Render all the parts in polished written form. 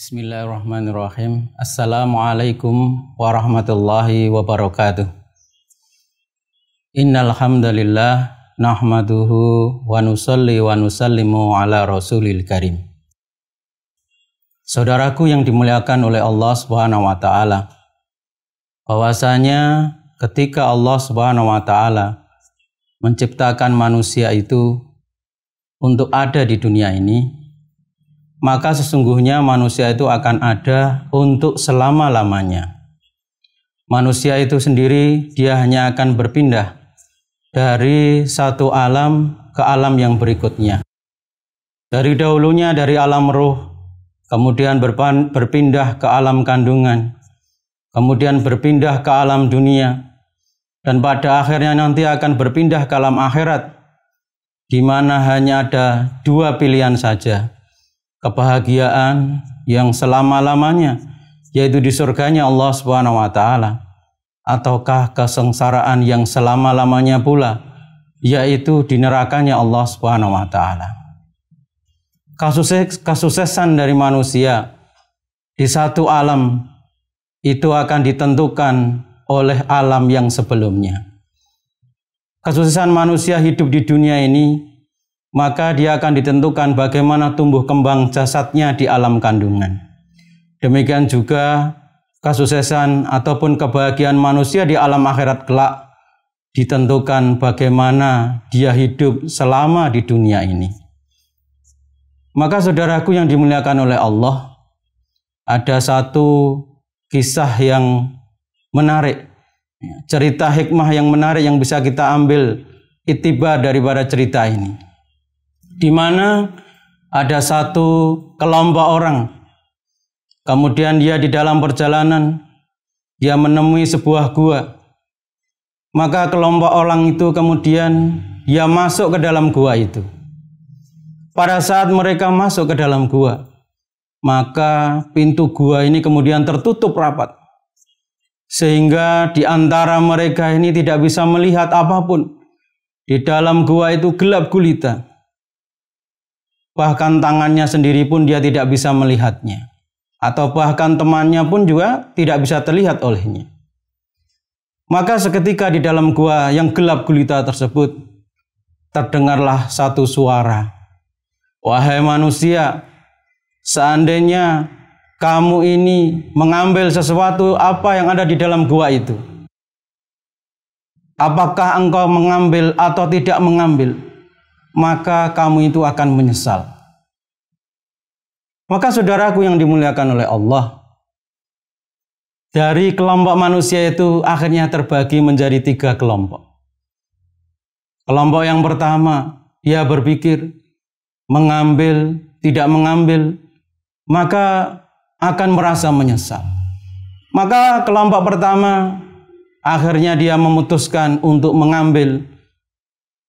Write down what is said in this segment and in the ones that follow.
Bismillahirrahmanirrahim. Assalamualaikum warahmatullahi wabarakatuh. Innal hamdalillah nahmaduhu wa nusalli wa nusallimu ala rasulil karim. Saudaraku yang dimuliakan oleh Allah Subhanahu wa taala, bahwasanya ketika Allah Subhanahu wa taala menciptakan manusia itu untuk ada di dunia ini, maka sesungguhnya manusia itu akan ada untuk selama-lamanya. Manusia itu sendiri dia hanya akan berpindah dari satu alam ke alam yang berikutnya. Dari dahulunya dari alam ruh, kemudian berpindah ke alam kandungan, kemudian berpindah ke alam dunia, dan pada akhirnya nanti akan berpindah ke alam akhirat, di mana hanya ada dua pilihan saja. Kebahagiaan yang selama-lamanya, yaitu di surganya Allah Subhanahu wa taala, ataukah kesengsaraan yang selama-lamanya pula, yaitu di nerakanya Allah Subhanahu wa taala. Kesuksesan dari manusia di satu alam itu akan ditentukan oleh alam yang sebelumnya. Kesuksesan manusia hidup di dunia ini, maka dia akan ditentukan bagaimana tumbuh kembang jasadnya di alam kandungan. Demikian juga kesuksesan ataupun kebahagiaan manusia di alam akhirat kelak ditentukan bagaimana dia hidup selama di dunia ini. Maka saudaraku yang dimuliakan oleh Allah, ada satu kisah yang menarik, cerita hikmah yang menarik yang bisa kita ambil ittiba daripada cerita ini. Di mana ada satu kelompok orang, kemudian dia di dalam perjalanan, dia menemui sebuah gua. Maka kelompok orang itu kemudian dia masuk ke dalam gua itu. Pada saat mereka masuk ke dalam gua, maka pintu gua ini kemudian tertutup rapat, sehingga di antara mereka ini tidak bisa melihat apapun. Di dalam gua itu gelap gulita. Bahkan tangannya sendiri pun dia tidak bisa melihatnya, atau bahkan temannya pun juga tidak bisa terlihat olehnya. Maka seketika di dalam gua yang gelap gulita tersebut terdengarlah satu suara, "Wahai manusia, seandainya kamu ini mengambil sesuatu apa yang ada di dalam gua itu, apakah engkau mengambil atau tidak mengambil, maka kamu itu akan menyesal." Maka saudaraku yang dimuliakan oleh Allah, dari kelompok manusia itu akhirnya terbagi menjadi 3 kelompok. Kelompok yang pertama, dia berpikir mengambil, tidak mengambil, maka akan merasa menyesal. Maka kelompok pertama akhirnya dia memutuskan untuk mengambil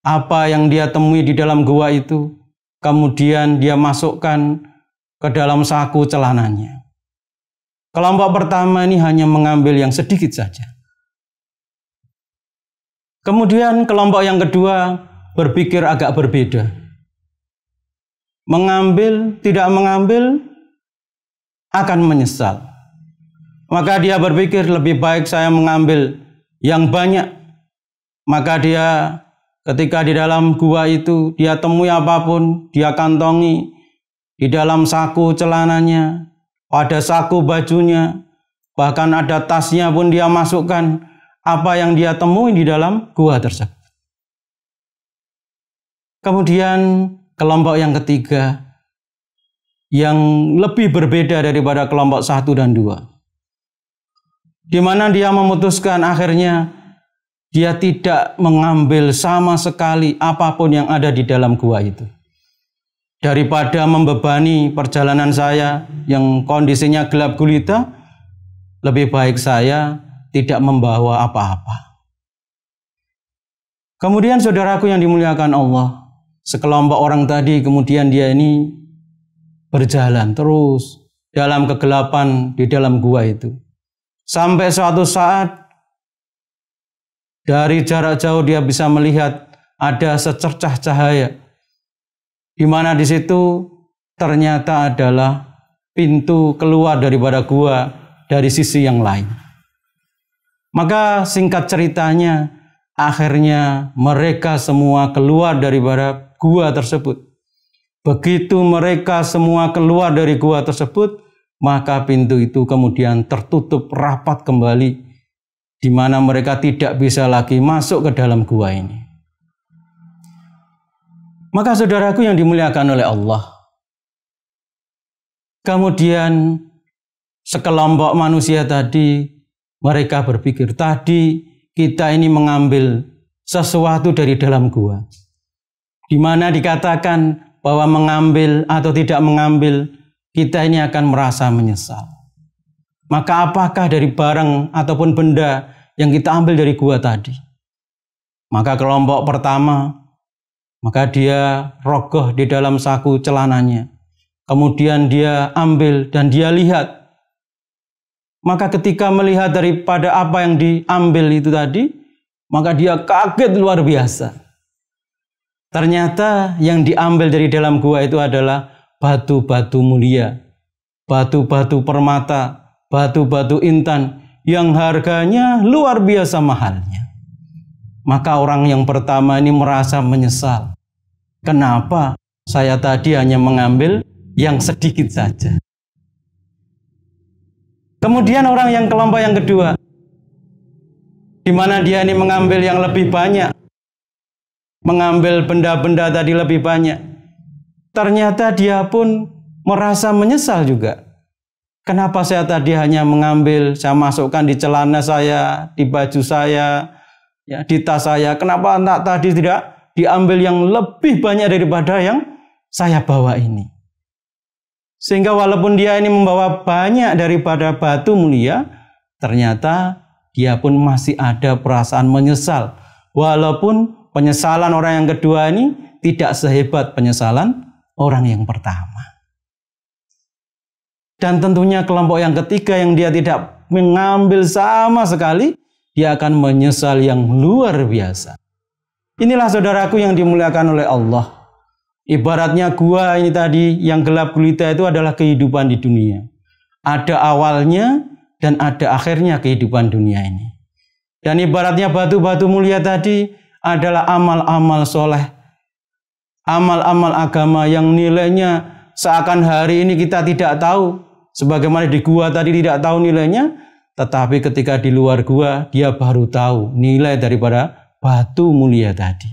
apa yang dia temui di dalam gua itu, kemudian dia masukkan ke dalam saku celananya. Kelompok pertama ini hanya mengambil yang sedikit saja. Kemudian kelompok yang kedua berpikir agak berbeda. Mengambil, tidak mengambil, akan menyesal. Maka dia berpikir lebih baik saya mengambil yang banyak. Maka dia ketika di dalam gua itu dia temui apapun, dia kantongi di dalam saku celananya, pada saku bajunya, bahkan ada tasnya pun dia masukkan apa yang dia temui di dalam gua tersebut. Kemudian kelompok yang ketiga yang lebih berbeda daripada kelompok 1 dan 2, di mana dia memutuskan akhirnya dia tidak mengambil sama sekali apapun yang ada di dalam gua itu. Daripada membebani perjalanan saya yang kondisinya gelap gulita, lebih baik saya tidak membawa apa-apa. Kemudian saudaraku yang dimuliakan Allah, sekelompok orang tadi kemudian dia ini berjalan terus dalam kegelapan di dalam gua itu. Sampai suatu saat dari jarak jauh dia bisa melihat ada secercah cahaya, di mana di situ ternyata adalah pintu keluar daripada gua dari sisi yang lain. Maka singkat ceritanya, akhirnya mereka semua keluar daripada gua tersebut. Begitu mereka semua keluar dari gua tersebut, maka pintu itu kemudian tertutup rapat kembali, di mana mereka tidak bisa lagi masuk ke dalam gua ini. Maka saudaraku yang dimuliakan oleh Allah, kemudian sekelompok manusia tadi, mereka berpikir, tadi kita ini mengambil sesuatu dari dalam gua, di mana dikatakan bahwa mengambil atau tidak mengambil, kita ini akan merasa menyesal. Maka apakah dari barang ataupun benda yang kita ambil dari gua tadi? Maka kelompok pertama, maka dia rogoh di dalam saku celananya. Kemudian dia ambil dan dia lihat. Maka ketika melihat daripada apa yang diambil itu tadi, maka dia kaget luar biasa. Ternyata yang diambil dari dalam gua itu adalah batu-batu mulia, batu-batu permata, batu-batu intan yang harganya luar biasa mahalnya. Maka orang yang pertama ini merasa menyesal. Kenapa saya tadi hanya mengambil yang sedikit saja? Kemudian orang yang kelompok yang kedua, di mana dia ini mengambil yang lebih banyak, mengambil benda-benda tadi lebih banyak. Ternyata dia pun merasa menyesal juga. Kenapa saya tadi hanya mengambil, saya masukkan di celana saya, di baju saya, ya, di tas saya. Kenapa tadi tidak diambil yang lebih banyak daripada yang saya bawa ini? Sehingga walaupun dia ini membawa banyak daripada batu mulia, ternyata dia pun masih ada perasaan menyesal. Walaupun penyesalan orang yang kedua ini tidak sehebat penyesalan orang yang pertama. Dan tentunya kelompok yang ketiga yang dia tidak mengambil sama sekali, dia akan menyesal yang luar biasa. Inilah saudaraku yang dimuliakan oleh Allah. Ibaratnya gua ini tadi yang gelap gulita itu adalah kehidupan di dunia. Ada awalnya dan ada akhirnya kehidupan dunia ini. Dan ibaratnya batu-batu mulia tadi adalah amal-amal soleh, amal-amal agama yang nilainya seakan hari ini kita tidak tahu, sebagaimana di gua tadi tidak tahu nilainya, tetapi ketika di luar gua dia baru tahu nilai daripada batu mulia tadi.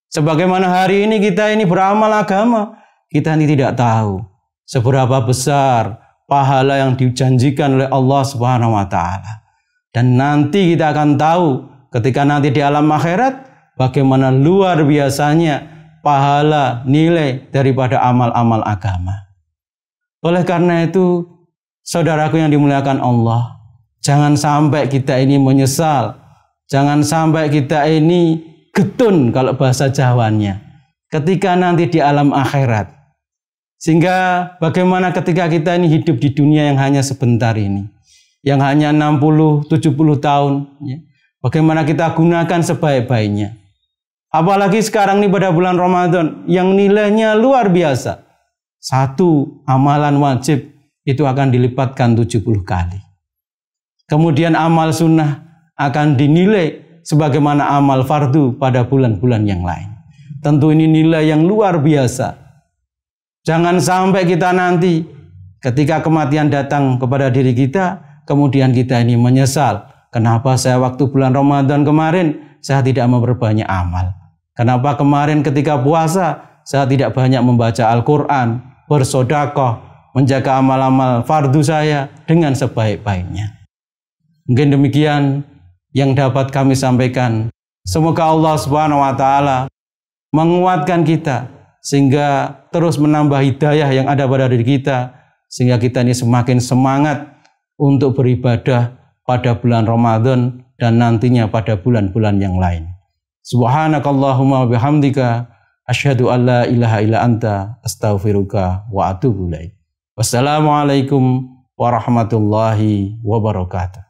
Sebagaimana hari ini kita ini beramal agama, kita ini tidak tahu seberapa besar pahala yang dijanjikan oleh Allah Subhanahu wa taala. Dan nanti kita akan tahu ketika nanti di alam akhirat bagaimana luar biasanya pahala nilai daripada amal-amal agama. Oleh karena itu, saudaraku yang dimuliakan Allah, jangan sampai kita ini menyesal. Jangan sampai kita ini getun kalau bahasa Jawanya. Ketika nanti di alam akhirat. Sehingga bagaimana ketika kita ini hidup di dunia yang hanya sebentar ini. Yang hanya 60-70 tahun. Ya, bagaimana kita gunakan sebaik-baiknya. Apalagi sekarang ini pada bulan Ramadan yang nilainya luar biasa. Satu amalan wajib itu akan dilipatkan 70 kali. Kemudian amal sunnah akan dinilai sebagaimana amal fardu pada bulan-bulan yang lain. Tentu ini nilai yang luar biasa. Jangan sampai kita nanti ketika kematian datang kepada diri kita, kemudian kita ini menyesal. Kenapa saya waktu bulan Ramadan kemarin saya tidak memperbanyak amal? Kenapa kemarin ketika puasa saya tidak banyak membaca Al-Quran, bersedekah, menjaga amal-amal fardu saya dengan sebaik-baiknya? Mungkin demikian yang dapat kami sampaikan. Semoga Allah Subhanahu wa taala menguatkan kita sehingga terus menambah hidayah yang ada pada diri kita, sehingga kita ini semakin semangat untuk beribadah pada bulan Ramadan dan nantinya pada bulan-bulan yang lain. Subhanakallahumma bihamdika asyhadu an la ilaha illa anta astaghfiruka wa atubu ilaik. Wassalamualaikum warahmatullahi wabarakatuh.